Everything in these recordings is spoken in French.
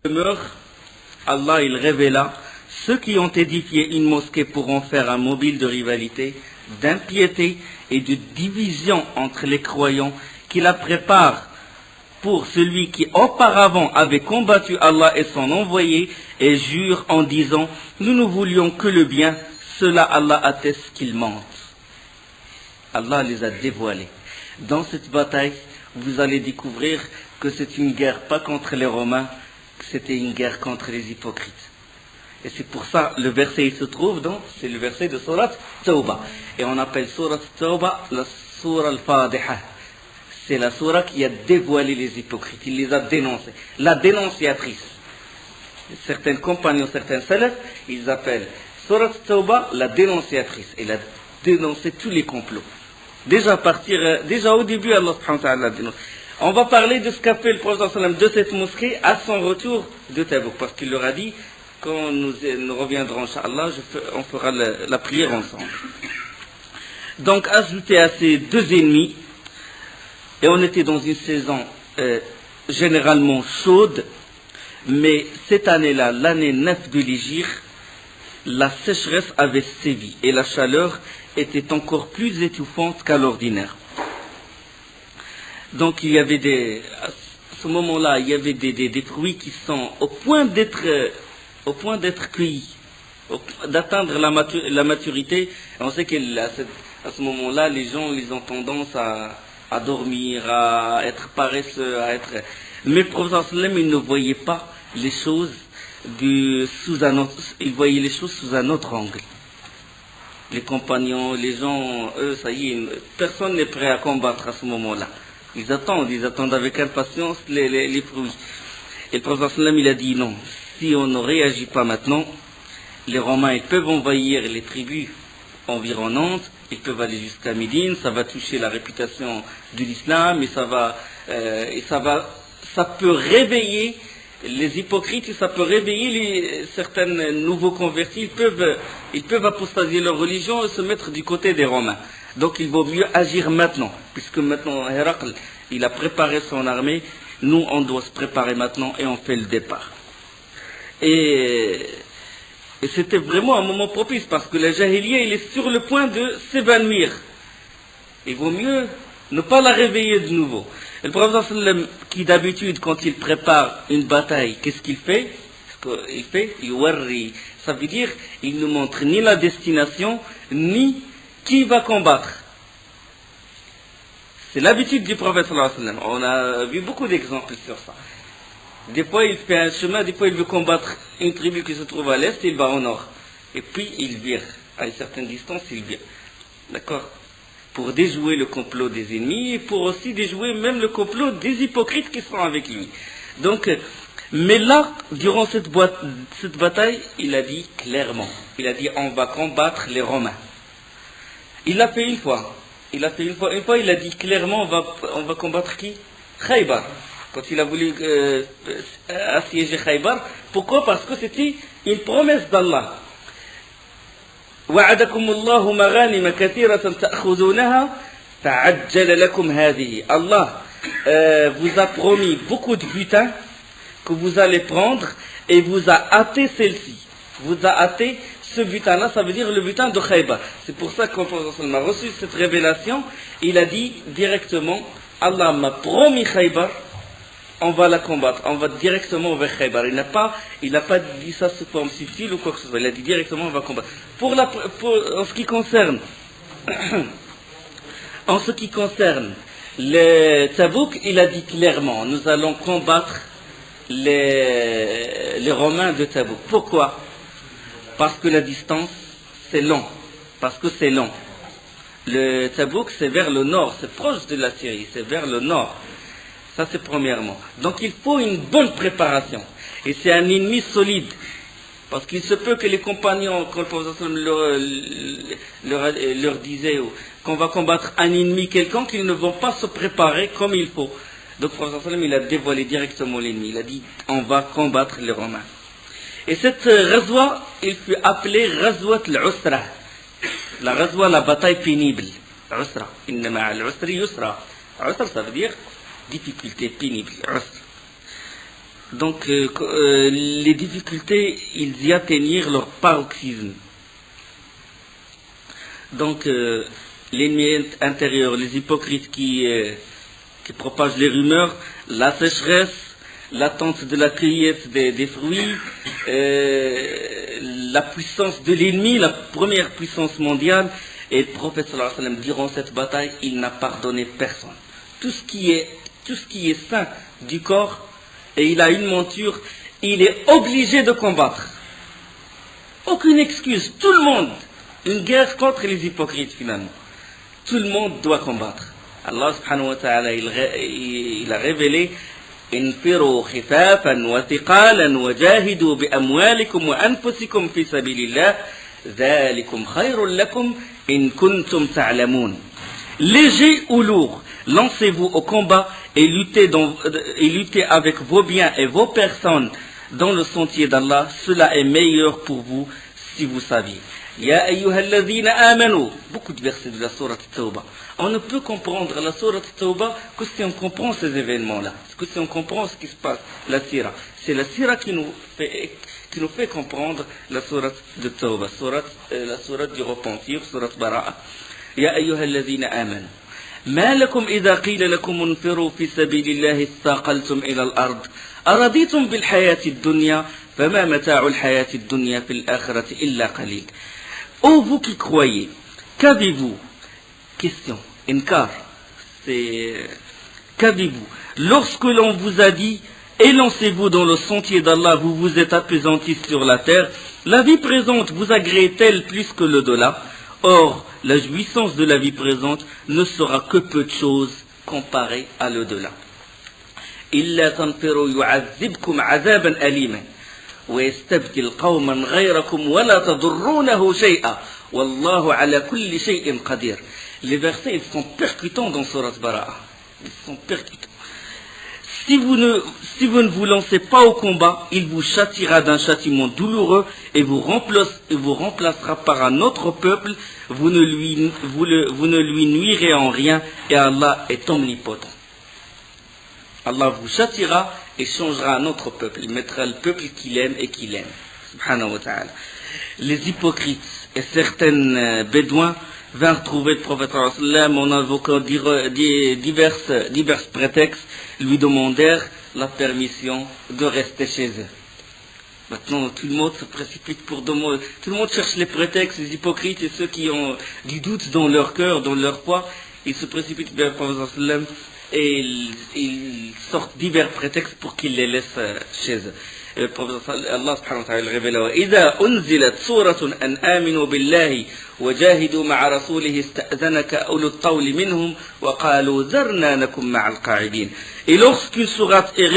demeure, Allah il révéla, ceux qui ont édifié une mosquée pourront faire un mobile de rivalité, d'impiété et de division entre les croyants qui la préparent pour celui qui auparavant avait combattu Allah et son envoyé et jure en disant nous ne voulions que le bien, cela Allah atteste qu'ils mentent. Allah les a dévoilés. Dans cette bataille, vous allez découvrir que c'est une guerre pas contre les Romains, que c'était une guerre contre les hypocrites. Et c'est pour ça le verset il se trouve donc, c'est le verset de Surat Tawbah. Et on appelle Surat Tawbah la Surah al-Fadiha. C'est la Surah qui a dévoilé les hypocrites, il les a dénoncés. La dénonciatrice. Certains compagnons, certains salafs, ils appellent Surat Tawbah la dénonciatrice. Elle a dénoncé tous les complots. Déjà au début, Allah subhanahu wa ta'ala a dénoncé. On va parler de ce qu'a fait le prophète sallam de cette mosquée à son retour de Tabouk, parce qu'il leur a dit, quand nous reviendrons, Inch'Allah, on fera la prière ensemble. Donc, ajouté à ces deux ennemis, et on était dans une saison généralement chaude, mais cette année-là, l'année 9 de l'Hégire, la sécheresse avait sévi et la chaleur était encore plus étouffante qu'à l'ordinaire. Donc il y avait à ce moment-là, il y avait des fruits qui sont au point d'être cueillis, d'atteindre la maturité. On sait qu'à ce moment-là, les gens ils ont tendance à dormir, à être paresseux, Mais le prophète sallam, il ne voyait pas les choses il voyait les choses sous un autre angle. Les compagnons, les gens, eux, ça y est, personne n'est prêt à combattre à ce moment-là. Ils attendent avec impatience les fruits. Et le prophète sallam, il a dit non, si on ne réagit pas maintenant, les Romains, ils peuvent envahir les tribus environnantes, ils peuvent aller jusqu'à Médine, ça va toucher la réputation de l'islam, et ça peut réveiller les hypocrites, et ça peut réveiller certains nouveaux convertis, ils peuvent apostasier leur religion et se mettre du côté des Romains. Donc il vaut mieux agir maintenant, puisque maintenant Héracl, il a préparé son armée, nous on doit se préparer maintenant et on fait le départ. Et c'était vraiment un moment propice, parce que la Jahiliya, il est sur le point de s'évanouir. Il vaut mieux ne pas la réveiller de nouveau. Et le prophète sallam, qui d'habitude, quand il prépare une bataille, qu'est-ce qu'il fait? Il fait yuwarri. Ça veut dire, il ne montre ni la destination, ni qui va combattre. C'est l'habitude du prophète sallallahu alayhi wa sallam. On a vu beaucoup d'exemples sur ça. Des fois, il fait un chemin, des fois, il veut combattre une tribu qui se trouve à l'est, il va au nord. Et puis, il vire. À une certaine distance, il vire. D'accord? Pour déjouer le complot des ennemis et pour aussi déjouer même le complot des hypocrites qui sont avec lui. Donc, mais là, durant cette bataille, il a dit clairement, il a dit on va combattre les Romains. Il l'a fait une fois. Une fois, il a dit clairement on va combattre qui? Khaybar. Quand il a voulu assiéger Khaybar. Pourquoi? Parce que c'était une promesse d'Allah. وعدكم الله مغانم كثيرة تأخذونها فعجل لكم هذه. Allah vous a promis beaucoup de butin que vous allez prendre et vous a hâté celle-ci. Vous a hâté ce butin-là, ça veut dire le butin de Khaybar. C'est pour ça que quand le Prophète a reçu cette révélation, il a dit directement Allah m'a promis Khaybar, on va la combattre, on va directement vers Khaybar. Il n'a pas dit ça sous forme subtile ou quoi que ce soit. Il a dit directement on va combattre. En ce qui concerne le Tabouk, il a dit clairement nous allons combattre les Romains de Tabouk. Pourquoi? Parce que la distance c'est long. Le Tabouk c'est vers le nord, c'est proche de la Syrie, c'est vers le nord. Ça c'est premièrement. Donc il faut une bonne préparation. Et c'est un ennemi solide. Parce qu'il se peut que les compagnons, quand le prophète leur disait qu'on va combattre un ennemi quelconque, qu'ils ne vont pas se préparer comme il faut. Donc le prophète il a dévoilé directement l'ennemi. Il a dit on va combattre les Romains. Et cette razwa, il fut appelé Razwat al-Usra. La razwa, la bataille pénible. Usra. Inna ma'a al-usri yusra. Usra, ça veut dire difficulté pénible. Donc les difficultés, ils y atteignirent leur paroxysme. Donc l'ennemi intérieur, les hypocrites qui propagent les rumeurs, la sécheresse, l'attente de la cueillette des fruits, la puissance de l'ennemi, la première puissance mondiale, et le prophète sallallahu alayhi wa sallam, durant cette bataille, il n'a pardonné personne. Tout ce qui est sain du corps, et il a une monture, il est obligé de combattre. Aucune excuse, tout le monde. Une guerre contre les hypocrites finalement. Tout le monde doit combattre. Allah subhanahu wa ta'ala, il a révélé انفروا خفافا وثقالا وجاهدوا بأموالكم وأنفسكم في سبيل الله ذلكم خير لكم إن كنتم تعلمون. Léger ou lourd, lancez-vous au combat et luttez avec vos biens et vos personnes dans le sentier d'Allah. Cela est meilleur pour vous si vous saviez. Ya ayyuhalladhina amanu. Beaucoup de versets de la sourate Tawbah. On ne peut comprendre la sourate Tawbah que si on comprend ces événements-là, que si on comprend ce qui se passe, la sira. C'est la sira qui nous fait comprendre la sourate de Tawbah, la sourate du repentir, sourate Bara'a. Ya ayyuhalladhina amanu. ما لكم إذا قيل لكم انفروا في سبيل الله اثاقلتم إلى الأرض أرضيتم بالحياة الدنيا فما متاع الحياة الدنيا في الآخرة إلا قليل. Ô vous qui croyez, qu'avez-vous? Question, inkar, c'est qu'avez-vous? Lorsque l'on vous a dit, élancez-vous dans le sentier d'Allah, vous vous êtes appesantis sur la terre, la vie présente vous agrée-t-elle plus que l'au-delà? Or, la jouissance de la vie présente ne sera que peu de choses comparée à l'au-delà. إلا تنفروا يعذبكم عذابا أليما ويستبدل قوما غيركم ولا تضرونه شيئا والله على كل شيء قدير. Les versets ils sont percutants dans Surat Bara'a. Ils sont percutants. Si vous ne vous lancez pas au combat, il vous châtiera d'un châtiment douloureux et vous remplacera par un autre peuple. Vous ne lui nuirez en rien et Allah est omnipotent. Allah vous châtiera et changera un autre peuple. Il mettra le peuple qu'il aime et qu'il aime. Subhanahu wa ta'ala. Les hypocrites et certains bédouins vinrent trouver le prophète en invoquant divers prétextes, lui demandèrent la permission de rester chez eux. Maintenant, tout le monde se précipite pour demander, tout le monde cherche les prétextes, les hypocrites et ceux qui ont du doute dans leur cœur, dans leur foi, ils se précipitent vers le prophète et ils sortent divers prétextes pour qu'il les laisse chez eux. Et le prophète Allah subhanahu wa ta'ala révèle إذا أنزلت سورة أن آمنوا بالله وجاهدوا مع رسوله استأذنك أولو الطول منهم وقالوا ذرنا نكن مع القاعدين. Et lorsqu'une sourate est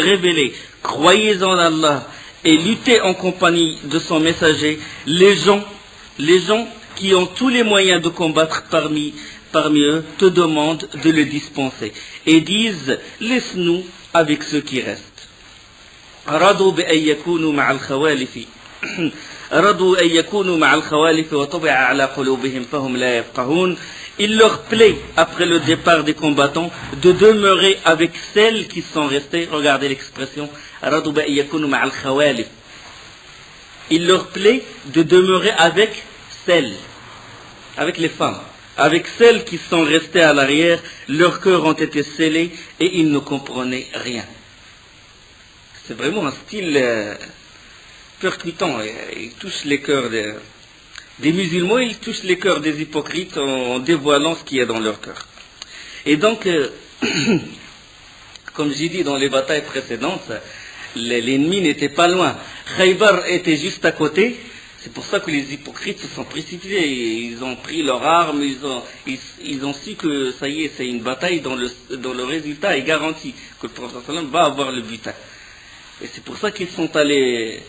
révélée, croyez en Allah et luttez en compagnie de son messager, les gens qui ont tous les moyens de combattre parmi eux te demandent de le dispenser et disent laisse-nous avec ceux qui restent. أرادوا بأن يكونوا مع الخوالف وطبع على قلوبهم فهم لا يفقهون. Il leur plaît, après le départ des combattants, de demeurer avec celles qui sont restées. Regardez l'expression. أرادوا بأن يكونوا مع الخوالف. Il leur plaît de demeurer avec les femmes. Avec celles qui sont restées à l'arrière, leurs cœurs ont été scellés et ils ne comprenaient rien. C'est vraiment un style percutant. Il touche les cœurs des musulmans, il touche les cœurs des hypocrites en dévoilant ce qu'il y a dans leur cœur. Et donc, comme j'ai dit dans les batailles précédentes, l'ennemi n'était pas loin. Khaybar était juste à côté. C'est pour ça que les hypocrites se sont précipités, ils ont pris leurs armes, ils ont su que ça y est, c'est une bataille dont le résultat est garanti, que le prophète va avoir le butin. Et c'est pour ça qu'ils sont allés,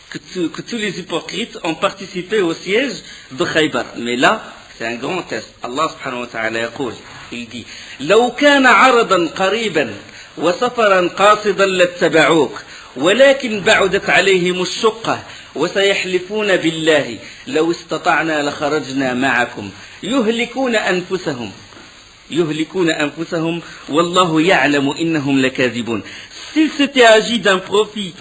que tous les hypocrites ont participé au siège de Khaybar. Mais là, c'est un grand test. Allah subhanahu wa ta'ala yaqul, il dit لو كان عرضا قريبا وسفرا قاصدا لاتبعوك ولكن بعدت عليهم الشقة وسيحلفون بالله لو استطعنا لخرجنا معكم يهلكون أنفسهم يهلكون أنفسهم والله يعلم إنهم لكاذبون. S'il s'était agi d'un profit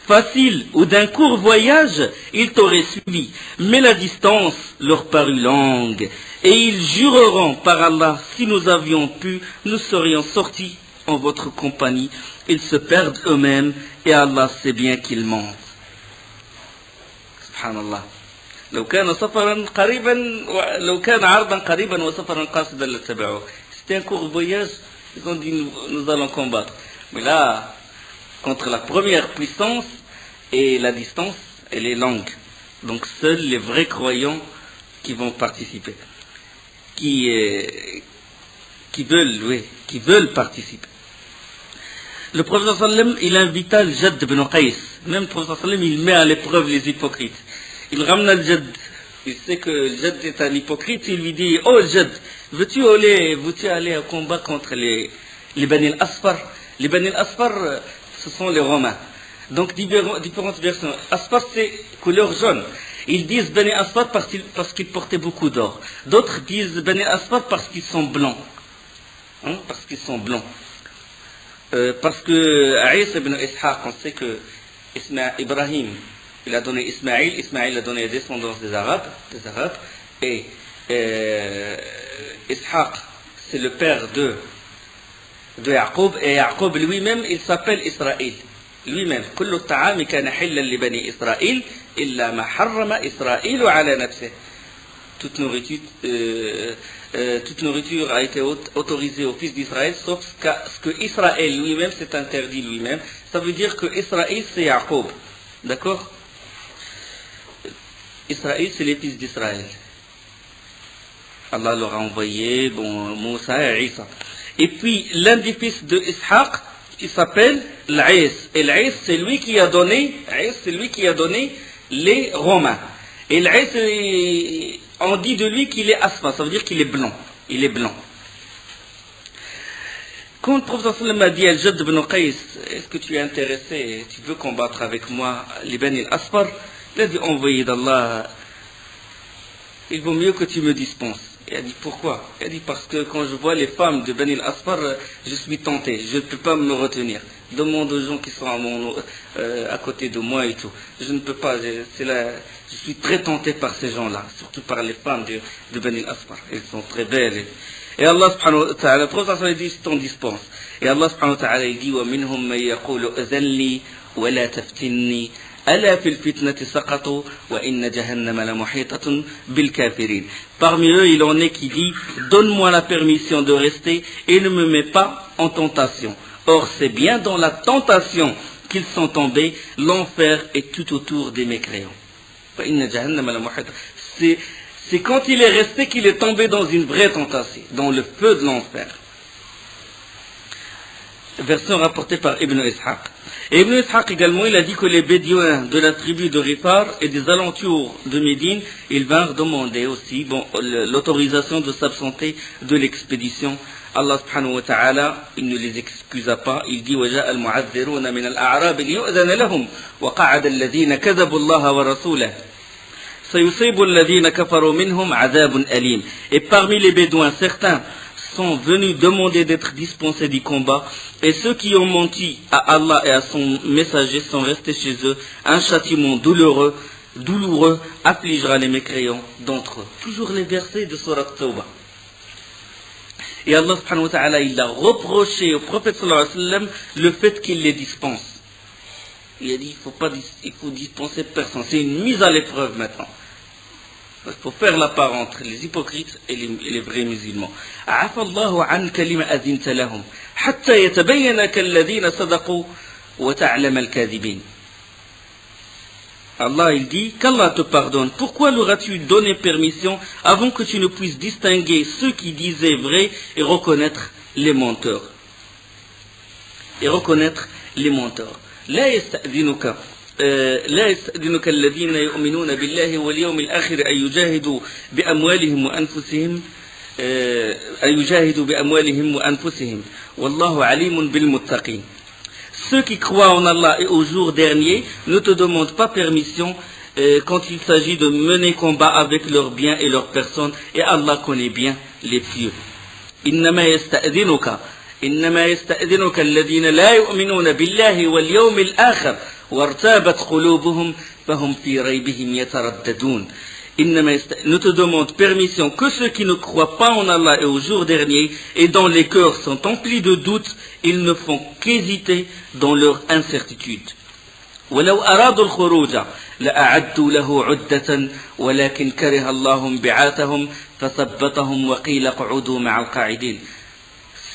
facile ou d'un court voyage, ils t'auraient suivi. Mais la distance leur parut longue. Et ils jureront par Allah, si nous avions pu, nous serions sortis en votre compagnie. Ils se perdent eux-mêmes et Allah sait bien qu'ils mentent. Subhanallah. لو كان سفرا قريبا لو كان عرضا قريبا وسفرا قاصدا لاتبعوه. C'était un court voyage, ils ont dit nous allons combattre. Mais là, contre la première puissance et la distance, elle est longue. Donc seuls les vrais croyants qui vont participer, qui veulent participer. Le prophète sallam, il invita le Jadd ibn Qais. Même le prophète sallam, il met à l'épreuve les hypocrites. Il ramène le Jadd. Il sait que le Jadd est un hypocrite. Il lui dit, oh Jadd, veux-tu aller au combat contre les Bani al-Asfar? Les Bani al-Asfar, ce sont les Romains. Donc différentes versions. Asfar, c'est couleur jaune. Ils disent Bani Asfar parce qu'ils portaient beaucoup d'or. D'autres disent Bani Asfar parce qu'ils sont blancs. Parce qu'ils sont blancs. Parce que Aïs ibn Ishaq, on sait que Ibrahim, il a donné Ismaïl, Ismaïl a donné la descendance des Arabes, et Ishaq, c'est le père de Yaqub, et Yaqub lui-même, il s'appelle Israël. Lui-même, كل الطعام كان حلا لبني إسرائيل إلا ما حرم إسرائيل على نفسه. Toute nourriture a été autorisée aux fils d'Israël, sauf ce que Israël lui-même s'est interdit lui-même. Ça veut dire que Israël c'est Yaqub. D'accord? Israël c'est les fils d'Israël. Allah leur a envoyé Moussa et Isa. Et puis l'un des fils de Ishaq, il s'appelle l'Aïs. Et l'Aïs c'est lui qui a donné les Romains. Et l'Aïs, on dit de lui qu'il est asma, ça veut dire qu'il est blanc. Il est blanc. Quand le prophète sallam a dit à Jadd ibn Qais, est-ce que tu es intéressé, tu veux combattre avec moi les Bani al-Asfar? Il a dit, envoyé d'Allah, il vaut mieux que tu me dispenses. Il a dit, pourquoi? Il a dit, parce que quand je vois les femmes de Bani al-Asfar, je suis tenté, je ne peux pas me retenir. Demande aux gens qui sont à côté de moi et tout. Je ne peux pas, je suis très tenté par ces gens-là, surtout par les femmes de Bani al-Asfar. Elles sont très belles. Et Allah subhanahu wa ta'ala, le prophète a dit, je t'en dispense. Et Allah subhanahu wa ta'ala, il dit, وَمِنْهُمْ مَنْ يَقُولُ أَذَنْ وَلَا تَفْتِنِّي أَلَا فِي الْفِتْنَةِ سَقَطُوا وَإِنَّ جَهَنَّمَ لَمُحِيطَةٌ بِالْكَافِرِينَ. Parmi eux, il en est qui dit, donne-moi la permission de rester et ne me mets pas en tentation. Or, c'est bien dans la tentation qu'ils sont tombés, l'enfer est tout autour des mécréants. C'est quand il est resté qu'il est tombé dans une vraie tentation, dans le feu de l'enfer. Version rapportée par Ibn Ishaq. Et Ibn Ishaq également, il a dit que les Bédouins de la tribu de Rifar et des alentours de Médine, ils vinrent demander aussi l'autorisation de s'absenter de l'expédition. Allah subhanahu wa ta'ala, il ne les excusa pas. Il dit وَجَاءَ الْمُعَذِّرُونَ مِنَ الْأَعْرَابِ لِيُؤْذَنَ لَهُمْ وَقَعَدَ الَّذِينَ كَذَبُوا اللَّهَ وَرَسُولَهُ سَيُصِيبُ الَّذِينَ كَفَرُوا مِنْهُمْ عَذَابٌ أَلِيمٌ. Et parmi les Bédouins, certains sont venus demander d'être dispensés du combat, et ceux qui ont menti à Allah et à son messager sont restés chez eux. Un châtiment douloureux affligera les mécréants d'entre eux. Toujours les versets de Surat Tawbah. Et Allah subhanahu wa ta'ala, il a reproché au prophète sallallahu alayhi wa sallam le fait qu'il les dispense. Il a dit, il faut dispenser personne. C'est une mise à l'épreuve maintenant. Il faut faire la part entre les hypocrites et les vrais musulmans. عَفَى اللَّهُ عَنْكَ لِمَ أَذِنْتَ لَهُمْ حَتَّى يَتَبَيَّنَ كَالَّذِينَ صَدَقُوا وَتَعْلَمَ الْكَاذِبِينَ. Allah, il dit qu'Allah te pardonne. Pourquoi leur as-tu donné permission avant que tu ne puisses distinguer ceux qui disaient vrai et reconnaître les menteurs? لا يستأذنك الذين يؤمنون بالله واليوم الآخر أن يجاهدوا بأموالهم وأنفسهم والله عليم بالمتقين. Ceux qui croient en Allah et au jour dernier ne te demandent pas permission quand il s'agit de mener combat avec leurs biens et leurs personnes, et Allah connaît bien les pieux. إنما يستأذنك الذين لا يؤمنون بالله واليوم الآخر وارتابت قلوبهم فهم في ريبهم يترددون. Ne te demande permission que ceux qui ne croient pas en Allah et au jour dernier et dont les cœurs sont emplis de doutes, ils ne font qu'hésiter dans leur incertitude. ولو أرادوا الخروج لأعدوا له عدة ولكن كره الله بعاثهم فثبتهم وقيل اقعدوا مع القاعدين.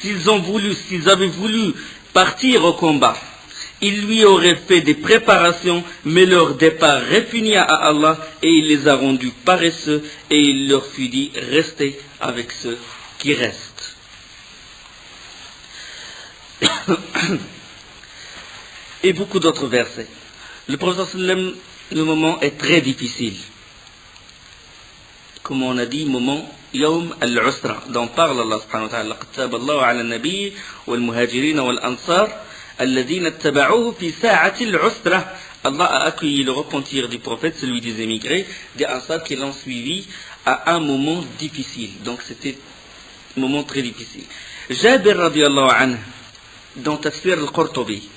S'ils avaient voulu partir au combat, ils lui auraient fait des préparations, mais leur départ répugna à Allah et il les a rendus paresseux et il leur fut dit restez avec ceux qui restent. Et beaucoup d'autres versets. Le prophète sallam, le moment est très difficile. Comme on a dit, moment يوم العسرة dont parle Allah subhanahu wa ta'ala. لقد تاب الله على النبي والمهاجرين والأنصار الذين اتبعوه في ساعة العسرة. Allah a accueilli le repentir du prophète, celui des émigrés, des Ansar qui l'ont suivi à un moment difficile. Donc c'était un moment très difficile. Jabir radiallahu anhu, dans Tafsir al-Qurtubi,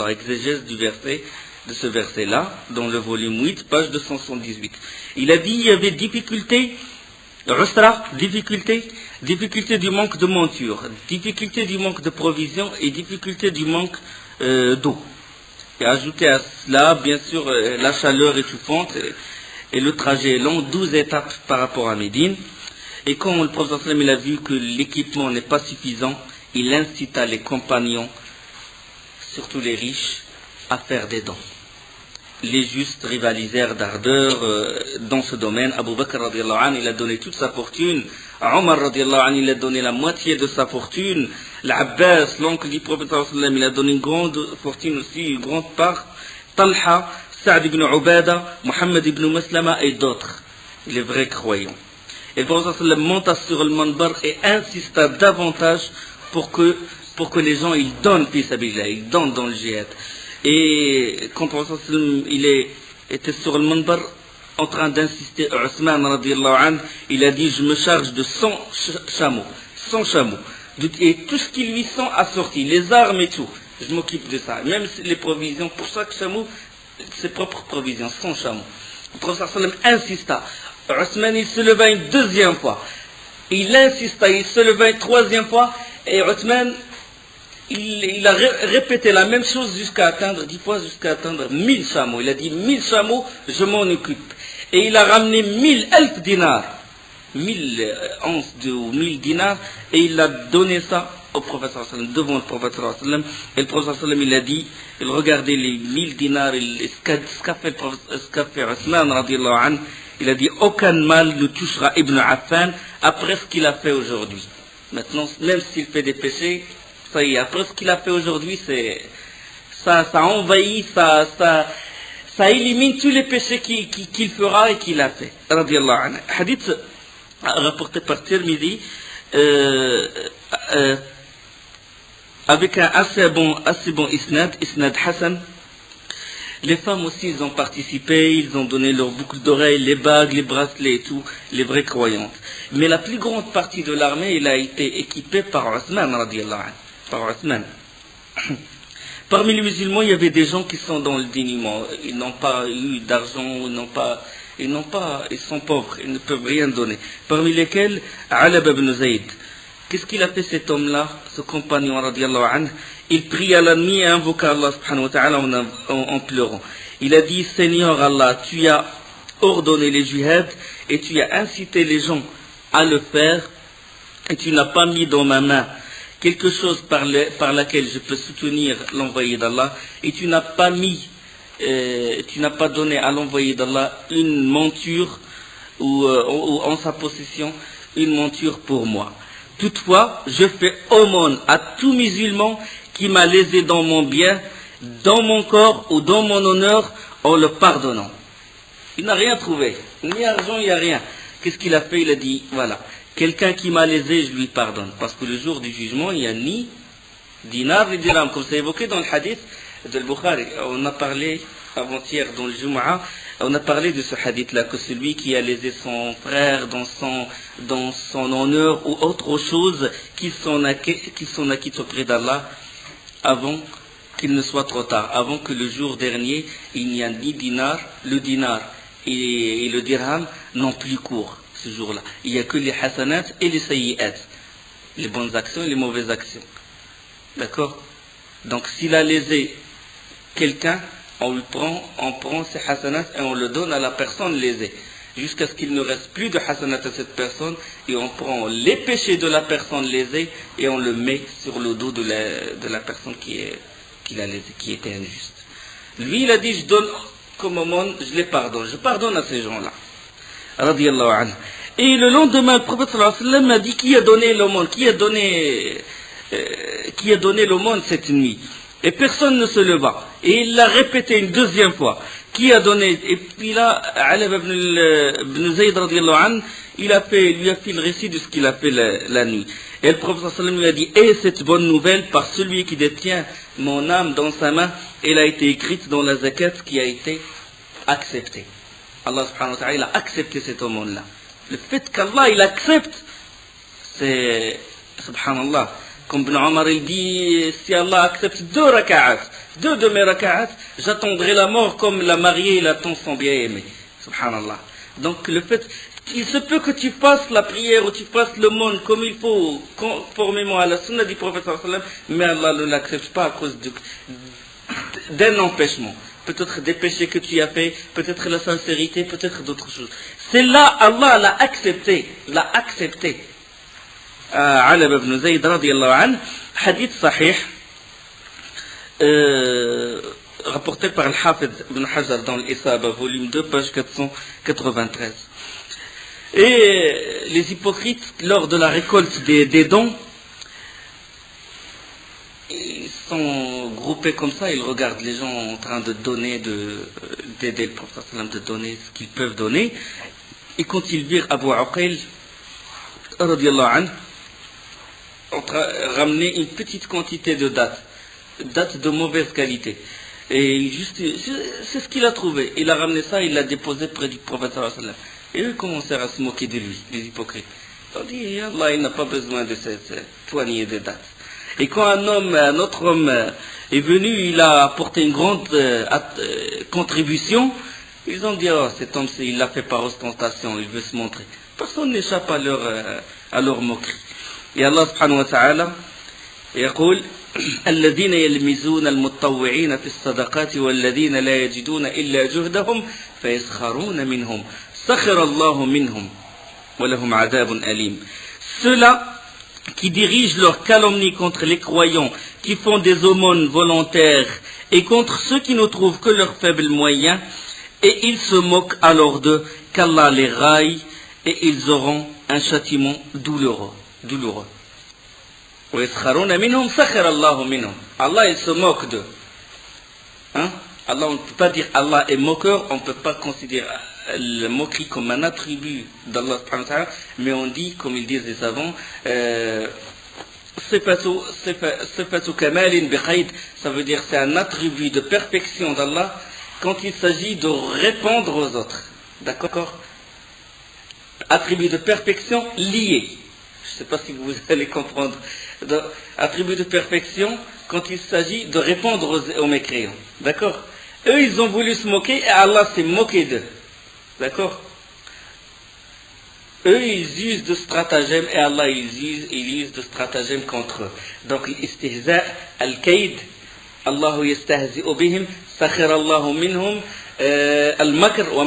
exégèse du verset, de ce verset-là, dans le volume 8, page 278. Il a dit il y avait difficulté, difficulté du manque de monture, difficulté du manque de provisions et difficulté du manque d'eau. Et ajouté à cela, bien sûr, la chaleur étouffante et le trajet long, 12 étapes par rapport à Médine. Et quand le prophète sallam il a vu que l'équipement n'est pas suffisant, il incita les compagnons, surtout les riches, à faire des dons. Les justes rivalisèrent d'ardeur dans ce domaine. Abu Bakr radiallahu anhu, il a donné toute sa fortune. Omar radiallahu anhu, il a donné la moitié de sa fortune. L'Abbas, l'oncle du prophète sallam, il a donné une grande fortune aussi, une grande part. Talha, Sa'd ibn Ubada, Muhammad ibn Maslama et d'autres, les vrais croyants. Et le prophète sallam monta sur le manbar et insista davantage pour que les gens ils donnent fils sabilillah, ils donnent dans le djihad. Et quand le prophète sallam était sur le manbar en train d'insister, Ousmane radiallahu anhu, il a dit je me charge de 100 chameaux. Et tout ce qui lui sont assortis, les armes et tout, je m'occupe de ça. Même les provisions, pour chaque chameau, ses propres provisions, 100 chameaux. Le prophète sallam insista. Ousmane il se leva une deuxième fois. Il insista, il se leva une troisième fois. Et Ousmane, il a répété la même chose jusqu'à atteindre, 10 fois jusqu'à atteindre 1000 chameaux. Il a dit 1000 chameaux, je m'en occupe. Et il a ramené 1000 dinars, 1000 onces ou 1000 dinars, et il a donné ça au prophète sallam, devant le prophète sallam. Et le prophète sallam, il a dit, il regardait les 1000 dinars, ce qu'a fait Ousmane radiallahu anhu, il a dit aucun mal ne touchera Ibn Affan après ce qu'il a fait aujourd'hui. Maintenant, même s'il fait des péchés, ça y est, après ce qu'il a fait aujourd'hui, ça envahit, ça élimine tous les péchés qu'il fera et qu'il a fait. Radiallahu anhu. Hadith rapporté par Tirmidhi, avec un assez bon isnad Hassan. Les femmes aussi, ils ont participé, ils ont donné leurs boucles d'oreilles, les bagues, les bracelets et tout, les vraies croyantes. Mais la plus grande partie de l'armée, elle a été équipée par Ousmane, radiallahu anhu. Par Ousmane. Parmi les musulmans, il y avait des gens qui sont dans le dénuement. Ils n'ont pas eu d'argent, ils sont pauvres, ils ne peuvent rien donner. Parmi lesquels, Alab ibn Zayd. Qu'est-ce qu'il a fait cet homme-là, ce compagnon, radiallahu anhu? Il pria la nuit et invoqua Allah subhanahu wa ta'ala en pleurant. Il a dit, Seigneur Allah, tu as ordonné les jihad et tu as incité les gens à le faire et tu n'as pas mis dans ma main quelque chose par laquelle je peux soutenir l'envoyé d'Allah et tu n'as pas donné à l'envoyé d'Allah une monture ou en sa possession une monture pour moi. Toutefois, je fais aumône à tout musulman qui m'a lésé dans mon bien, dans mon corps ou dans mon honneur, en le pardonnant. Il n'a rien trouvé, ni argent, il n'y a rien. Qu'est-ce qu'il a fait? Il a dit, voilà, quelqu'un qui m'a lésé, je lui pardonne. Parce que le jour du jugement, il n'y a ni dinars et dirhams, comme c'est évoqué dans le hadith de Bukhari. On a parlé avant-hier dans le Jumu'ah, on a parlé de ce hadith-là, que celui qui a lésé son frère dans son honneur ou autre chose, qu'il s'en acquitte auprès d'Allah avant qu'il ne soit trop tard, avant que le jour dernier, il n'y a ni dinar, le dinar et le dirham n'ont plus cours ce jour-là. Il n'y a que les hasanat et les sayyi'at, les bonnes actions et les mauvaises actions. D'accord? Donc s'il a lésé quelqu'un, on prend ses hasanat et on le donne à la personne lésée, jusqu'à ce qu'il ne reste plus de hasanat à cette personne, et on prend les péchés de la personne lésée et on le met sur le dos de la personne qui l'a lésé, qui était injuste. Lui, il a dit, je donne comme aumône, je les pardonne. Je pardonne à ces gens-là. Radiyallahu anhu. Et le lendemain, le prophète sallallahu alayhi wa sallam a dit, qui a donné l'aumône? Qui a donné l'aumône cette nuit? Et personne ne se leva. Et il l'a répété une deuxième fois. Qui a donné? Et puis là, Ali ibn Zayd radiyallahu anhu, lui a fait le récit de ce qu'il a fait la nuit. Et le prophète sallallahu alayhi wa sallam lui a dit, et cette bonne nouvelle, par celui qui détient mon âme dans sa main, elle a été écrite dans la zakat qui a été acceptée. Allah subhanahu wa ta'ala, il a accepté cette aumône-là. Le fait qu'Allah, il accepte, c'est, subhanallah, comme Ibn Omar, il dit, si Allah accepte 2 raka'at, 2 de mes raka'at, j'attendrai la mort comme la mariée, il attend son bien-aimé. Subhanallah. Donc le fait, il se peut que tu fasses la prière ou tu fasses le monde comme il faut, conformément à la sunna du prophète sallallahu alayhi wa sallam, mais Allah ne l'accepte pas à cause d'un empêchement. Peut-être des péchés que tu as fait, peut-être la sincérité, peut-être d'autres choses. C'est là, Allah l'a accepté, Ali ibn Zayd radiyallahu anhu, hadith sahih, rapporté par Al-Hafidh ibn Hajar dans l'Isaba, volume 2, page 493. Et les hypocrites, lors de la récolte des dons, ils sont groupés comme ça, ils regardent les gens en train de donner, d'aider le prophète sallam de donner ce qu'ils peuvent donner. Et quand ils virent Abu Uqayl, radiyallahu anhu, ramener une petite quantité de dattes de mauvaise qualité. Et juste, c'est ce qu'il a trouvé. Il a ramené ça, il l'a déposé près du prophète sallallahu alayhi wa sallam. Et eux commencèrent à se moquer de lui, les hypocrites. Ils ont dit, Allah, il n'a pas besoin de cette poignée de dattes. Et quand un autre homme est venu, il a apporté une grande contribution, ils ont dit, oh, cet homme, il l'a fait par ostentation, il veut se montrer. Personne n'échappe à leur moquerie. Et Allah subhanahu wa ta'ala يقول الذين يلمزون المتطوعين في الصدقات والذين لا يجدون إلا جهدهم فيسخرون منهم سخر الله منهم ولهم عذاب أليم. Ceux-là qui dirigent leur calomnie contre les croyants, qui font des aumônes volontaires et contre ceux qui ne trouvent que leurs faibles moyens, et ils se moquent alors d'eux, qu'Allah les raille, et ils auront un châtiment douloureux. Allah, il se moque d'eux. Hein? Allah, on ne peut pas dire Allah est moqueur, on ne peut pas considérer la moquerie comme un attribut d'Allah, mais on dit, comme ils disent les savants, sifatu kamalin biqayd, ça veut dire c'est un attribut de perfection d'Allah quand il s'agit de répondre aux autres. D'accord? Attribut de perfection lié. Je ne sais pas si vous allez comprendre. Attribut de perfection quand il s'agit de répondre aux mécréants. D'accord? Eux, ils ont voulu se moquer et Allah s'est moqué d'eux. D'accord? Eux, ils usent de stratagèmes et Allah, il use de stratagèmes contre eux. Donc, l'istihza, al-kayd, Allahu yastahzi'u bihim, sakhir Allahu minhum, al-makr, wa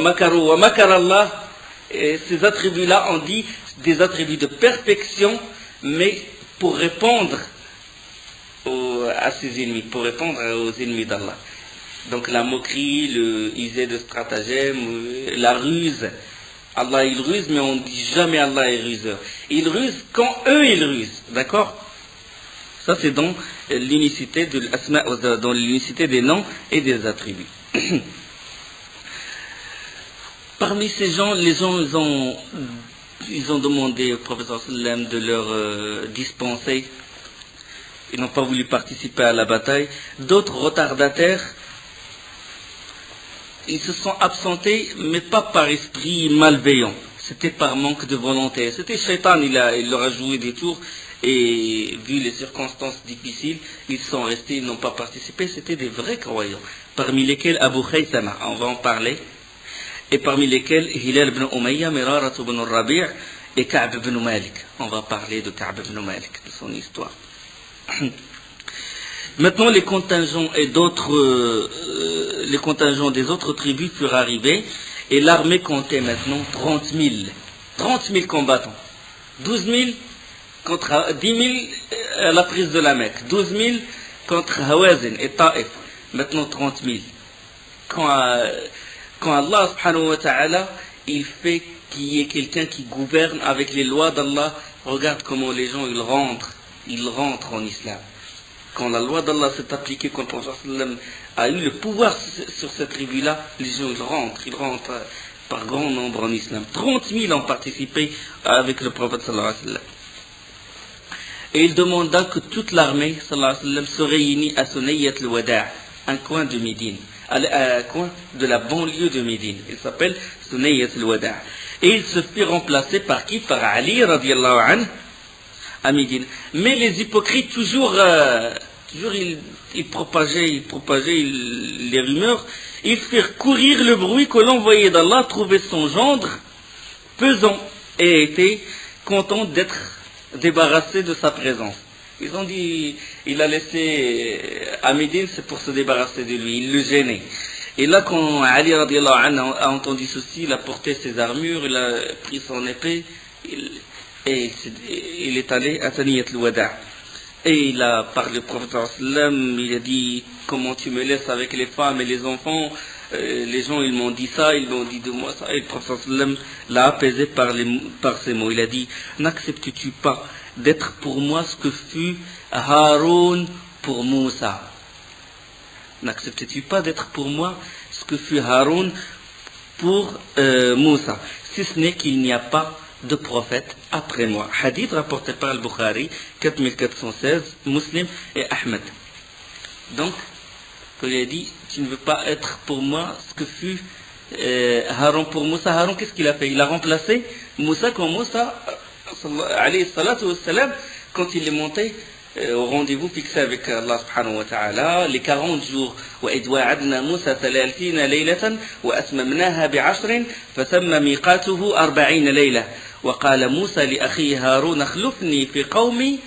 makar Allah. Et ces attributs-là, on dit des attributs de perfection, mais pour répondre à ses ennemis, pour répondre aux ennemis d'Allah. Donc la moquerie, le user de stratagème, la ruse. Allah il ruse, mais on ne dit jamais Allah est ruseur. Il ruse quand eux ils rusent. D'accord? Ça c'est dans l'unicité de l'asma, dans l'unicité des noms et des attributs. Parmi ces gens, les gens ils ont demandé au professeur sallam de leur dispenser ils n'ont pas voulu participer à la bataille. D'autres retardataires, ils se sont absentés, mais pas par esprit malveillant. C'était par manque de volonté. C'était Shaitan, il leur a joué des tours, et vu les circonstances difficiles, ils sont restés, ils n'ont pas participé. C'était des vrais croyants, parmi lesquels Abu Khaythama, on va en parler, et parmi lesquels Hilal ibn Umayya, Mirarat ibn Rabi' et Ka'b ibn Malik. On va parler de Ka'b ibn Malik, de son histoire. Maintenant, les contingents des autres tribus furent arrivés, et l'armée comptait maintenant 30 000. 30 000 combattants. 12 000 contre 10 000 à la prise de la Mecque. 12 000 contre Hawazin et Taif. Maintenant 30 000. Quand Allah subhanahu wa ta'ala, il fait qu'il y ait quelqu'un qui gouverne avec les lois d'Allah, regarde comment les gens ils rentrent en islam. Quand la loi d'Allah s'est appliquée, quand le Prophète a eu le pouvoir sur cette tribu-là, les gens ils rentrent par grand nombre en islam. 30 000 ont participé avec le Prophète sallallahu alayhi wa sallam. Et il demanda que toute l'armée sallallahu alayhi wa sallam se réunisse à Sunayat al-Wada', un coin de Médine, un coin de la banlieue de Médine. Il s'appelle Sunayat al-Wada'. Et il se fit remplacer par qui? Par Ali radiallahu anhu à Médine. Mais les hypocrites toujours ils propageaient les rumeurs. Ils firent courir le bruit que l'envoyé d'Allah trouvait son gendre pesant et était content d'être débarrassé de sa présence. Ils ont dit, il a laissé à Médine, c'est pour se débarrasser de lui, il le gênait. Et là, quand Ali radiallahu anhu a entendu ceci, il a porté ses armures, il a pris son épée, et il est allé à Saniyat al-Wada'. Et il a parlé au prophète sallam, il a dit, comment tu me laisses avec les femmes et les enfants, les gens ils m'ont dit ça, ils m'ont dit de moi ça. Et le prophète sallam l'a apaisé par ces mots. Il a dit, n'acceptes-tu pas d'être pour moi ce que fut Haroun pour Moussa? N'acceptes-tu pas d'être pour moi ce que fut Haroun pour Moussa? Si ce n'est qu'il n'y a pas de prophète après moi. Hadith rapporté par Al-Bukhari, 4416, Muslim et Ahmed. Donc, il a dit, tu ne veux pas être pour moi ce que fut Haroun pour Moussa. Haroun, qu'est-ce qu'il a fait? Il a remplacé Moussa quand Moussa, alayhi salatu wassalam, quand il est monté au rendez-vous fixé avec Allah subhanahu wa ta'ala, les 40 jours. وَإِذْ وَعَدْنَا مُوسَى 30 لَيْلَةً وَأَتْمَمْنَاهَا ب10 فَتَمَّ مِيقَاتُهُ 40 لَيْلَةً وقال موسى لأخيه هارون اخلفني في قومي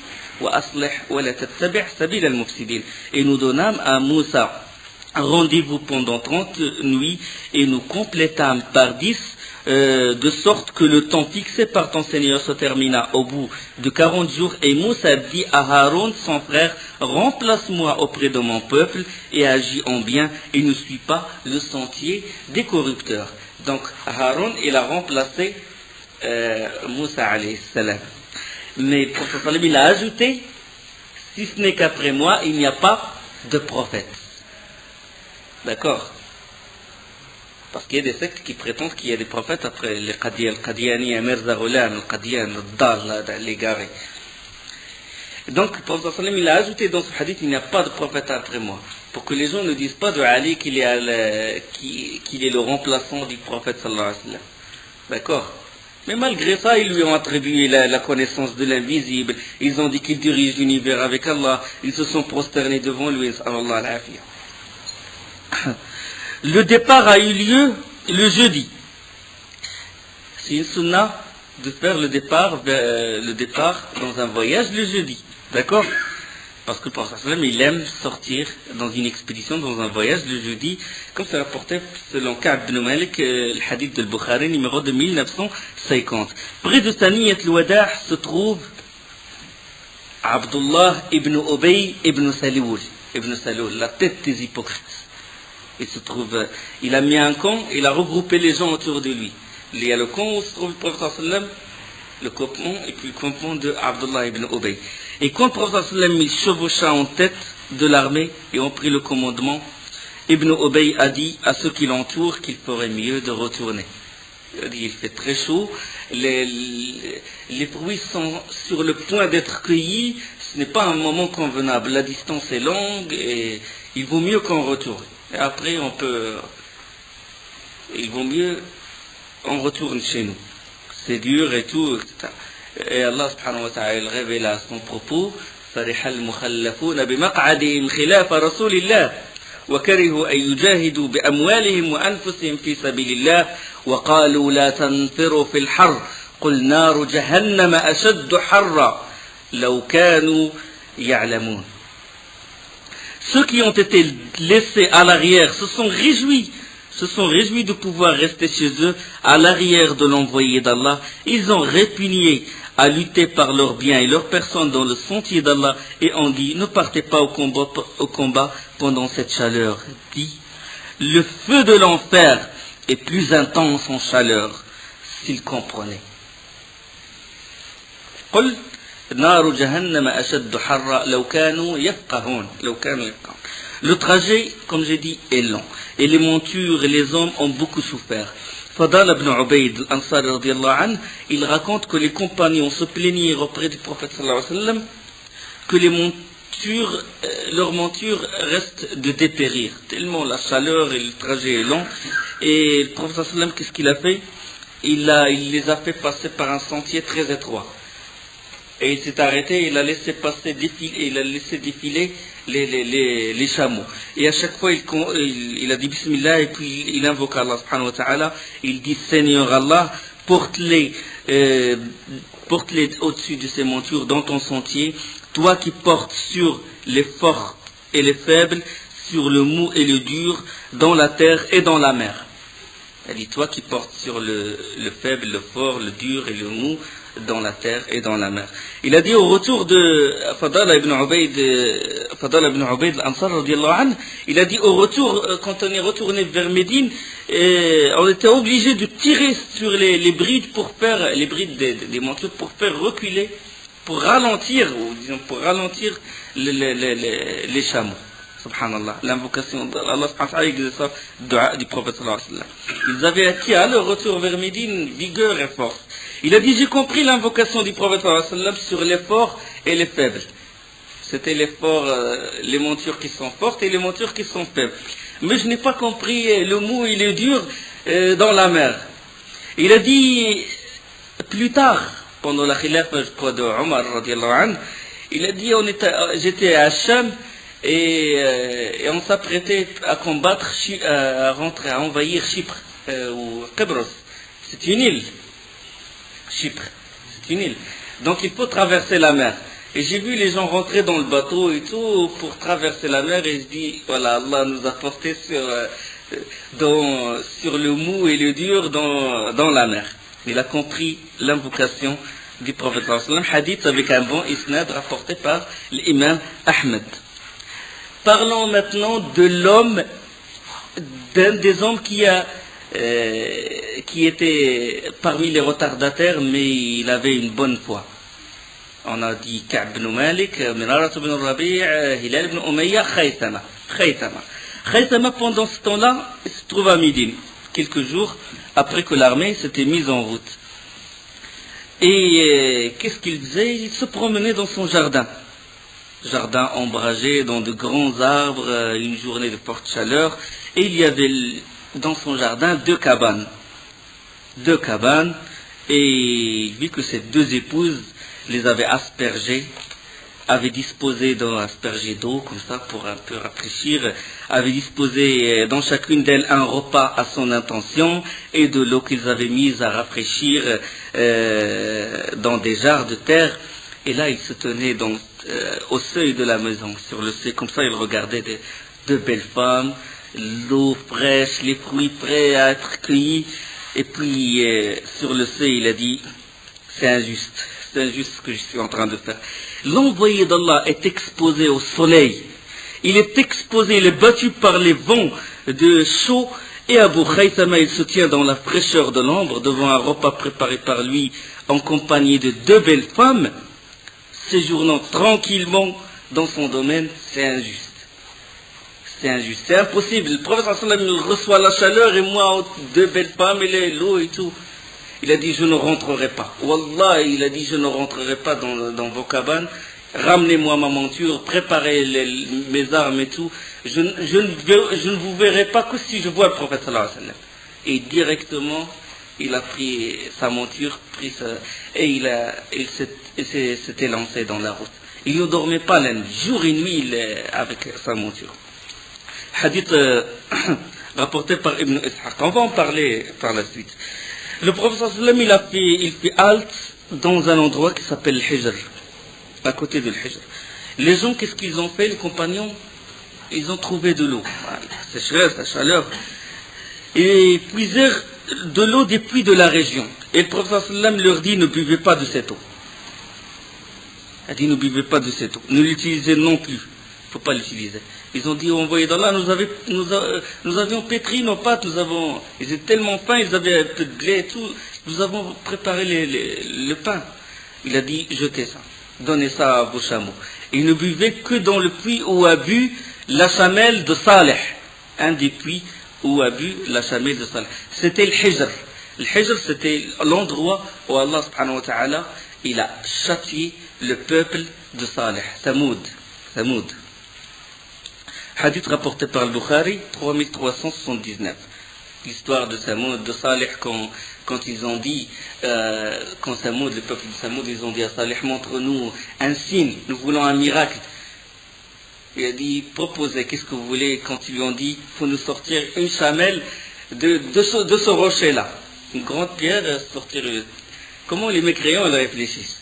وأصلح ولا تتبع سبيل المفسدين. Et nous donnâmes à Moussa un rendez-vous pendant 30 nuits et nous complétâmes par 10 de sorte que le temps fixé par ton Seigneur se termina au bout de 40 jours. Et Moussa dit à Haroun, son frère, remplace-moi auprès de mon peuple et agis en bien et ne suis pas le sentier des corrupteurs. Donc Haroun, il a remplacé Moussa alayhi salam. Mais le prophète sallam, il a ajouté, si ce n'est qu'après moi, il n'y a pas de prophète. D'accord? Parce qu'il y a des sectes qui prétendent qu'il y a des prophètes après les Qadiani, Mirza Ghulam, le Qadian, le Dal, l'égaré. Donc le prophète sallam, il a ajouté dans ce hadith, il n'y a pas de prophète après moi. Pour que les gens ne disent pas de Ali qu'il est le remplaçant du prophète sallallahu alayhi wa sallam. D'accord? Mais malgré ça, ils lui ont attribué la connaissance de l'invisible. Ils ont dit qu'il dirige l'univers avec Allah. Ils se sont prosternés devant lui. Le départ a eu lieu le jeudi. C'est une sunna de faire le départ dans un voyage le jeudi. D'accord? Parce que le prophète sallam, il aime sortir dans une expédition, dans un voyage le jeudi, comme c'est rapporté selon Ka'b ibn Malik, le hadith de Bukhari, numéro de 1950. Près de Saniyat al-Wada' se trouve Abdullah ibn Ubay ibn Saloul, la tête des hypocrites. Il a mis un camp, il a regroupé les gens autour de lui. Il y a le camp où se trouve le prophète sallam, le campement et puis le campement de Abdullah ibn Ubay. Et quand le prophète sallam il chevaucha en tête de l'armée et ont pris le commandement, Ibn Ubay a dit à ceux qui l'entourent qu'il ferait mieux de retourner. Il a dit, il fait très chaud, les fruits sont sur le point d'être cueillis, ce n'est pas un moment convenable. La distance est longue et il vaut mieux qu'on retourne. Et après, il vaut mieux on retourne chez nous. C'est dur et tout, etc. Et Allah subhanahu wa ta'ala révèle à son propos, فرح المخلفون بمقعدهم خلاف رسول الله وكرهوا أن يجاهدوا بأموالهم وأنفسهم في سبيل الله وقالوا لا تنفروا في الحر قل نار جهنم أشد حرا لو كانوا يعلمون. Ceux qui ont été laissés à l'arrière se sont réjouis de pouvoir rester chez eux à l'arrière de l'envoyé d'Allah. Ils ont répugné à lutter par leurs biens et leurs personnes dans le sentier d'Allah et ont dit ne partez pas au combat pendant cette chaleur. Dit le feu de l'enfer est plus intense en chaleur s'ils comprenaient. قل نار جهنم أشد حرا لو كانوا يفقهون. Le trajet, comme j'ai dit, est long. Et les montures et les hommes ont beaucoup souffert. Fadal ibn Ubayd al-Ansari radiyallahu anhu, il raconte que les compagnons se plaignirent auprès du prophète sallallahu alayhi wa sallam que leurs montures restent de dépérir. Tellement la chaleur et le trajet est long. Et le prophète sallallahu alayhi wa sallam, qu'est-ce qu'il a fait? Il les a fait passer par un sentier très étroit. Et il s'est arrêté, il a laissé défiler les chameaux. Et à chaque fois, il a dit Bismillah et puis il invoque Allah subhanahu wa ta'ala. Il dit Seigneur Allah, porte-les au-dessus de ces montures dans ton sentier, toi qui portes sur les forts et les faibles, sur le mou et le dur, dans la terre et dans la mer. Elle dit toi qui portes sur le faible, le fort, le dur et le mou, dans la terre et dans la mer. Il a dit au retour de Fadal ibn Ubayd al-Ansar radiyallahu anhu, il a dit au retour, quand on est retourné vers Médine, on était obligé de tirer sur les brides des montures pour faire reculer, pour ralentir les chameaux. Subhanallah, l'invocation d'Allah subhanahu wa ta'ala du prophète sallallahu alayhi wa sallam. Ils avaient acquis à leur retour vers Médine vigueur et force. Il a dit, j'ai compris l'invocation du prophète sallallahu alayhi wa sallam sur les forts et les faibles. C'était les forts, les montures qui sont fortes et les montures qui sont faibles. Mais je n'ai pas compris le mou et le dur dans la mer. Il a dit, plus tard, pendant la khilafa, je crois, de Omar radiyallahu anhu, il a dit, j'étais à Sham, et on s'apprêtait à combattre, à envahir Chypre, ou Kébros. C'est une île. Chypre, c'est une île. Donc il faut traverser la mer. Et j'ai vu les gens rentrer dans le bateau et tout pour traverser la mer et je dis, voilà, Allah nous a portés sur le mou et le dur dans la mer. Il a compris l'invocation du prophète sallallahu alayhi wa sallam, hadith avec un bon isnad rapporté par l'imam Ahmed. Parlons maintenant de l'homme, d'un des hommes qui était parmi les retardataires, mais il avait une bonne foi. On a dit Ka'b ibn Malik, Mirarat ibn Rabi', Hilal ibn Umayya, Khaythama, pendant ce temps-là, se trouve à Médine, quelques jours après que l'armée s'était mise en route. Et qu'est-ce qu'il faisait? Il se promenait dans son jardin ombragé dans de grands arbres, une journée de forte chaleur, et il y avait dans son jardin deux cabanes, et vu que ces deux épouses les avaient aspergées, avaient disposé d'un aspergé d'eau, comme ça, pour un peu rafraîchir, avaient disposé dans chacune d'elles un repas à son intention, et de l'eau qu'ils avaient mise à rafraîchir dans des jarres de terre, et là ils se tenaient donc au seuil de la maison, sur le seuil, comme ça ils regardaient de belles femmes, l'eau fraîche, les fruits prêts à être cueillis, et puis sur le seuil il a dit, c'est injuste ce que je suis en train de faire. L'envoyé d'Allah est exposé au soleil, il est exposé, il est battu par les vents de chaud, et Abu Khaythama il se tient dans la fraîcheur de l'ombre devant un repas préparé par lui en compagnie de deux belles femmes, séjournant tranquillement dans son domaine. C'est injuste. C'est impossible. Le prophète sallallahu alayhi wa sallam reçoit la chaleur et moi, deux belles femmes et l'eau et tout. Il a dit, je ne rentrerai pas. Wallah, il a dit, je ne rentrerai pas dans vos cabanes. ramenez-moi ma monture, préparez mes armes et tout. Je ne vous verrai pas que si je vois le prophète sallallahu alayhi wa sallam. Et directement, il a pris sa monture, et il s'était lancé dans la route. Il ne dormait pas la nuit, jour et nuit, avec sa monture. Hadith rapporté par Ibn Ishaq. On va en parler par la suite. Le prophète sallam, il fait halte dans un endroit qui s'appelle Hijr, à côté de l'Hijr. Les gens, qu'est-ce qu'ils ont fait, les compagnons? Ils ont trouvé de l'eau. La sécheresse, la chaleur. Et puisèrent de l'eau des puits de la région. Et le prophète sallam leur dit, ne buvez pas de cette eau. Il a dit, ne buvez pas de cette eau. Ne l'utilisez non plus. Il ne faut pas l'utiliser. Ils ont dit, envoyé d'Allah, nous avions pétri nos pâtes, ils étaient tellement fins, ils avaient un peu de blé et tout, nous avons préparé le pain. Il a dit, jetez ça, donnez ça à vos chameaux. Ils ne buvaient que dans le puits où a bu la chamelle de Saleh, un des puits où a bu la chamelle de Saleh. C'était le Hijr. Le Hijr, c'était l'endroit où Allah subhanahu wa ta'ala, il a châtié le peuple de Saleh, Thamoud. Hadith rapporté par le Bukhari, 3379. L'histoire de Thamoud, de Saleh, quand ils ont dit, quand Thamoud, le peuple de Thamoud, ils ont dit à Saleh, montre-nous un signe, nous voulons un miracle. Il a dit, proposez, qu'est-ce que vous voulez? Quand ils lui ont dit, il faut nous sortir une chamelle de ce rocher-là. Une grande pierre, sortir. Comment les mécréants ils réfléchissent?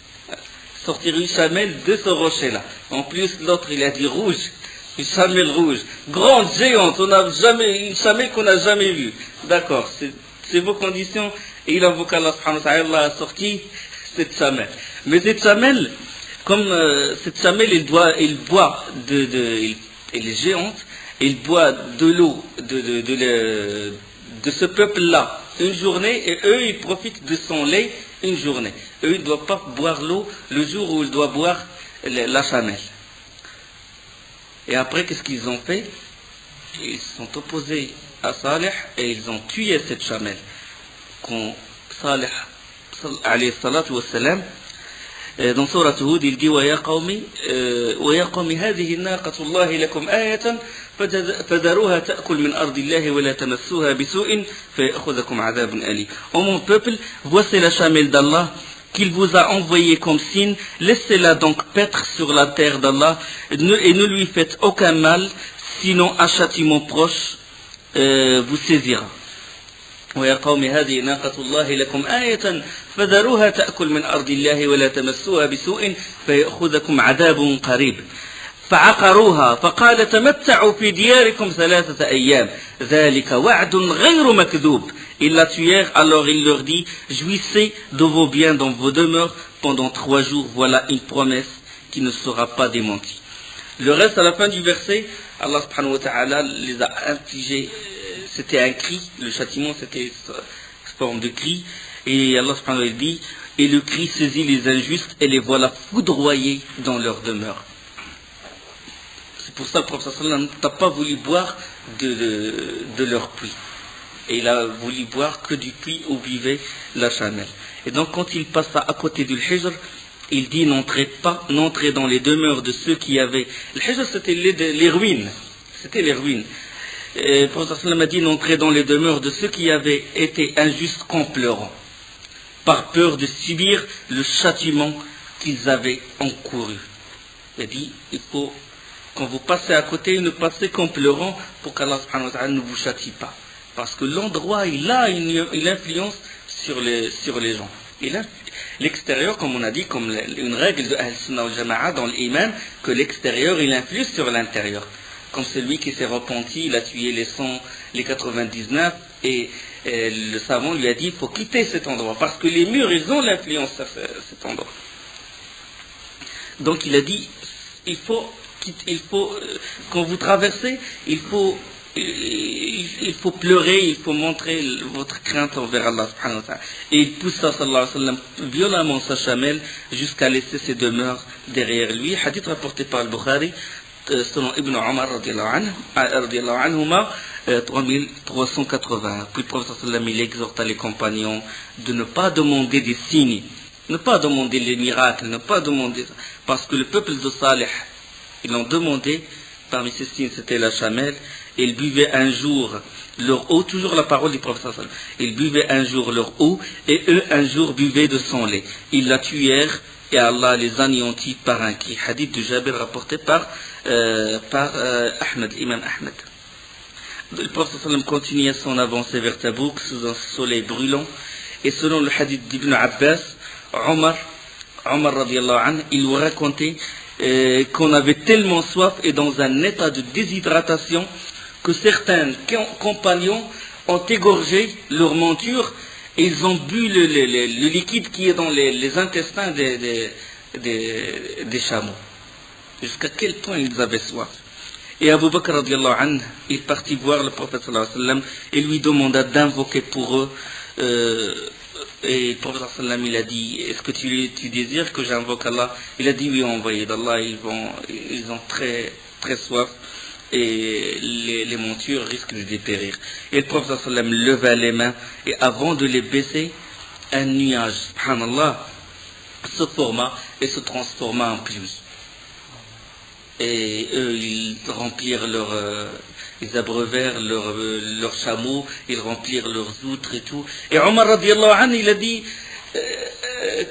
Sortir une chamelle de ce rocher-là. En plus, l'autre, il a dit rouge. Une chamelle rouge, grande, géante, une chamelle qu'on n'a jamais vue. D'accord, c'est vos conditions. Et il invoque Allah subhanahu wa ta'ala, Allah a sorti cette chamelle. Mais cette chamelle, comme cette chamelle, elle est géante, il boit de l'eau de ce peuple-là une journée, et eux, ils profitent de son lait une journée. Eux, ils ne doivent pas boire l'eau le jour où ils doivent boire la chamelle. Et après, qu'est-ce qu'ils ont fait? Ils se sont opposés à Saleh et ils ont tué cette chamelle. Quand Saleh, alayhi salatu wassalam, dans Surat Hud, il dit وَيَا قَوْمِ هَذِهِ نَاقَةُ اللَّهِ لَكُمْ آيَةً فَذَرُوهَا تَأْكُلْ مِنْ أَرْضِ اللَّهِ وَلَا تَمَسُّوهَا بِسُوءٍ فَيَأْخُذَكُمْ عَذَابٌ أَلِيمٌ. Ô mon peuple, voici la chamelle d'Allah qu'il vous a envoyé comme signe, laissez-la donc paître sur la terre d'Allah et ne lui faites aucun mal, sinon un châtiment proche vous saisira. ويا قوم هذه ناقة الله لكم آية فذروها تأكل من أرض الله ولا تمسوها بسوء فيأخذكم عذاب قريب. فعقروها فقال تمتعوا في دياركم 3 أيام ذلك وعد غير مكذوب. Ils la tuèrent, alors il leur dit, jouissez de vos biens dans vos demeures pendant 3 jours, voilà une promesse qui ne sera pas démentie. Le reste, à la fin du verset, Allah subhanahu wa ta'ala les a infligés, c'était un cri, le châtiment c'était une forme de cri, et Allah subhanahu wa ta'ala dit, et le cri saisit les injustes et les voilà foudroyés dans leur demeure. C'est pour ça que le prophète sallallahu alayhi wa sallam n'a pas voulu boire de leur puits. Et il a voulu boire que du puits où vivait la chamelle. Et donc quand il passa à côté du Hijr, il dit n'entrez dans les demeures de ceux qui avaient... Le Hijr c'était les ruines. C'était les ruines. Et le prophète sallallahu alayhi wa sallam a dit n'entrez dans les demeures de ceux qui avaient été injustes qu'en pleurant, par peur de subir le châtiment qu'ils avaient encouru. Il a dit il faut, quand vous passez à côté, ne passez qu'en pleurant pour qu'Allah subhanahu wa ta'ala ne vous châtie pas. Parce que l'endroit, il a une influence sur les gens. L'extérieur, comme on a dit, comme une règle de Ahl-Sunnah wal-Jama'a dans l'iman, que l'extérieur, il influe sur l'intérieur. Comme celui qui s'est repenti, il a tué les 99, et le savant lui a dit, il faut quitter cet endroit, parce que les murs, ils ont l'influence sur cet endroit. Donc il a dit, il faut quand vous traversez, il faut pleurer, il faut montrer votre crainte envers Allah subhanahu wa ta'ala. Et il poussa sallallahu alayhi wa sallam violemment sa chamelle jusqu'à laisser ses demeures derrière lui. Hadith rapporté par le Bukhari, selon Ibn Omar radiallahu anhuma, 3380. Puis le prophète sallallahu alayhi wa sallam, il exhorta les compagnons de ne pas demander des signes Ne pas demander les miracles, ne pas demander ça. Parce que le peuple de Salih, ils l'ont demandé, parmi ces signes c'était la chamelle, et ils buvaient un jour leur eau, toujours la parole du prophète sallallahu alayhi wa sallam. Ils buvaient un jour leur eau, et eux un jour buvaient de son lait. Ils la tuèrent, et Allah les anéantit par un cri. Hadith de Jabir rapporté par Ahmed, l'imam Ahmed. Le prophète sallallahu alayhi wa sallam continuait son avancée vers Tabouk sous un soleil brûlant, et selon le hadith d'Ibn Abbas, Omar radiallahu anhu, il lui racontait qu'on avait tellement soif et dans un état de déshydratation que certains compagnons ont égorgé leur monture et ils ont bu le liquide qui est dans les intestins des chameaux. Jusqu'à quel point ils avaient soif. Et Abu Bakr radiallahu anhu, il partit voir le prophète sallallahu alayhi wa sallam et lui demanda d'invoquer pour eux. Et le prophète sallallahu alayhi wa sallam, il a dit, est-ce que tu désires que j'invoque Allah? Il a dit, oui, envoyé d'Allah, ils ont très, très soif et les montures risquent de dépérir. Et le prophète sallallahu alayhi wa sallam leva les mains et avant de les baisser, un nuage, subhanallah, se forma et se transforma en pluie. Et eux, ils remplirent ils abreuvèrent leurs chameaux, ils remplirent leurs outres et tout. Et Omar radiallahu anhu, il a dit,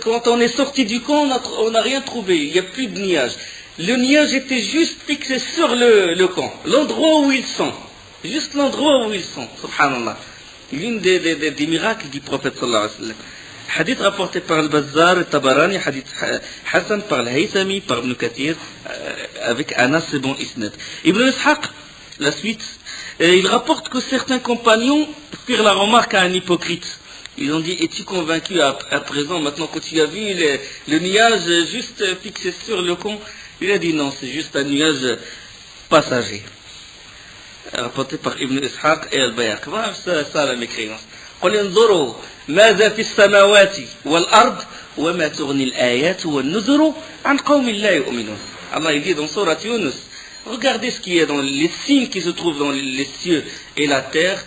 quand on est sorti du camp, on n'a rien trouvé, il n'y a plus de nuages. Le nuage était juste fixé sur le camp, l'endroit où ils sont. Juste l'endroit où ils sont, subhanallah. L'une des miracles du prophète sallallahu alayhi wa sallam. Hadith rapporté par Al-Bazzar, Tabarani, hadith Hassan par Al-Haythami, par Ibn Kathir, avec un assez bon isnad. Ibn Ishaq, la suite, il rapporte que certains compagnons firent la remarque à un hypocrite. Ils ont dit, es-tu convaincu à présent, maintenant que tu as vu le nuage juste fixé sur le camp? Il a dit non, c'est juste un nuage passager. Rapporté par Ibn Ishaq et Al-Bayhaq. Voilà ça la mécréance. قل انظروا ماذا في السماوات والأرض وما تغني الآيات والنذر عن قوم لا يؤمنون. Allah il dit dans Surat Yunus, regardez ce qui est dans les signes qui se trouvent dans les cieux et la terre.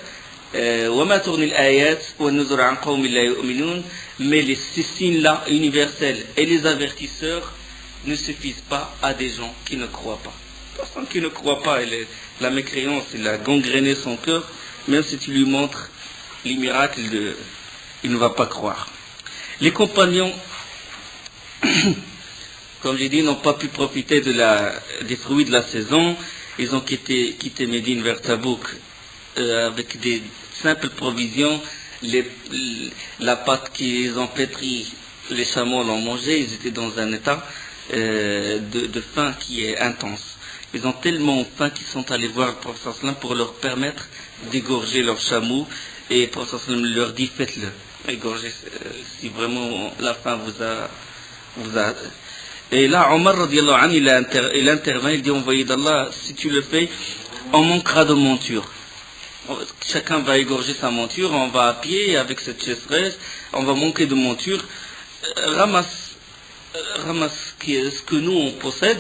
وما تغني الآيات والنذر عن قوم لا يؤمنون. Mais ces signes-là universels et les avertisseurs ne suffisent pas à des gens qui ne croient pas. Personne qui ne croit pas, la mécréance, il a gangréné son cœur, même si tu lui montres les miracles, il ne va pas croire. Les compagnons, comme j'ai dit, n'ont pas pu profiter des fruits de la saison. Ils ont quitté Médine vers Tabouk avec des simples provisions. La pâte qu'ils ont pétrie, les chameaux l'ont mangée. Ils étaient dans un état de faim qui est intense. Ils ont tellement faim qu'ils sont allés voir le prophète sallam pour leur permettre d'égorger leurs chameaux. Et le prophète sallam leur dit, faites-le, égorgez si vraiment la faim vous a... Et là, Omar radiallahu anhu, il intervient, il dit, envoyé d'Allah, si tu le fais, on manquera de monture. Chacun va égorger sa monture, on va à pied avec cette sécheresse, on va manquer de monture. Ramasse ce que nous on possède,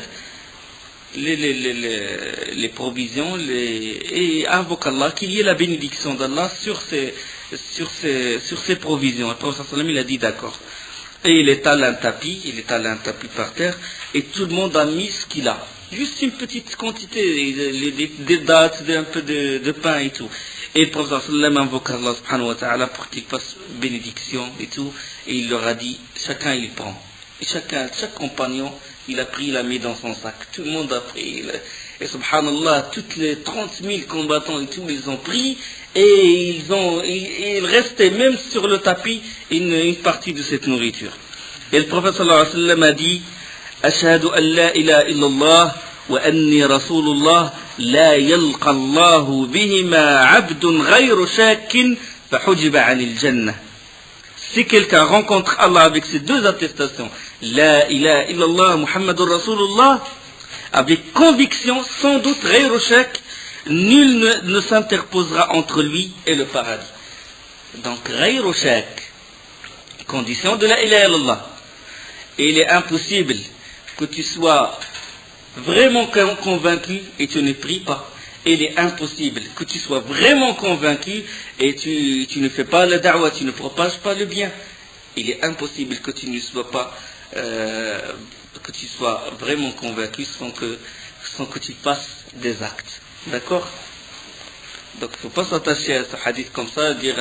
les provisions, et invoque Allah, qu'il y ait la bénédiction d'Allah sur ces provisions. Le prophète sallam il a dit d'accord. Et il étale un tapis par terre, et tout le monde a mis ce qu'il a. Juste une petite quantité, des dattes, un peu de pain et tout. Et le prophète sallam invoque Allah subhanahu wa ta'ala pour qu'il fasse bénédiction et tout, et il leur a dit, chacun il prend. Et chaque compagnon, il a pris, il a mis dans son sac. Tout le monde a pris. Et subhanallah, toutes les 30 000 combattants et tout, ils ont pris. Et il restait même sur le tapis une partie de cette nourriture. Et le prophète sallallahu alayhi wa sallam a dit, Ashhadu an la ilaha illallah wa anni rasulullah la yalqa Allahu bihima abdun ghayru shakin fa hujiba anil jannah. Si quelqu'un rencontre Allah avec ces deux attestations, La ilaha illallah Muhammadur Rasulullah, avec conviction, sans doute, ghayru shak, nul ne s'interposera entre lui et le paradis. Donc, ghayru shak, condition de la ilaha illallah. Et il est impossible que tu sois vraiment convaincu et tu ne pries pas. Il est impossible que tu sois vraiment convaincu et tu ne fais pas la da'wah, tu ne propages pas le bien. il est impossible que tu ne sois pas, que tu sois vraiment convaincu sans que tu fasses des actes. D'accord? Donc il ne faut pas s'attacher à ce hadith comme ça, dire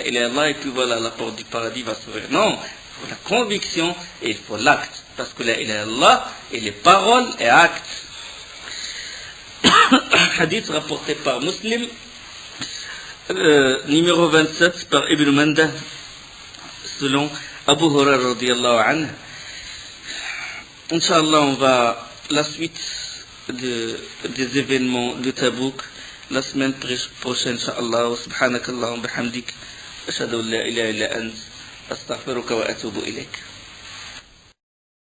il est Allah et puis voilà, la porte du paradis va s'ouvrir. Non, il faut la conviction et il faut l'acte. Parce que là, il est Allah et les paroles et actes. Hadith rapporté par Muslim, numéro 27 par Ibn Mandah, selon Abu Hurairah radiyallahu anhu. Inch'Allah, on va la suite des événements de Tabouk la semaine prochaine, Inch'Allah. Subhanakallah wa bihamdik. Ashhadu an la ilaha illa ant. Astaghfiruka wa atubu ilayk.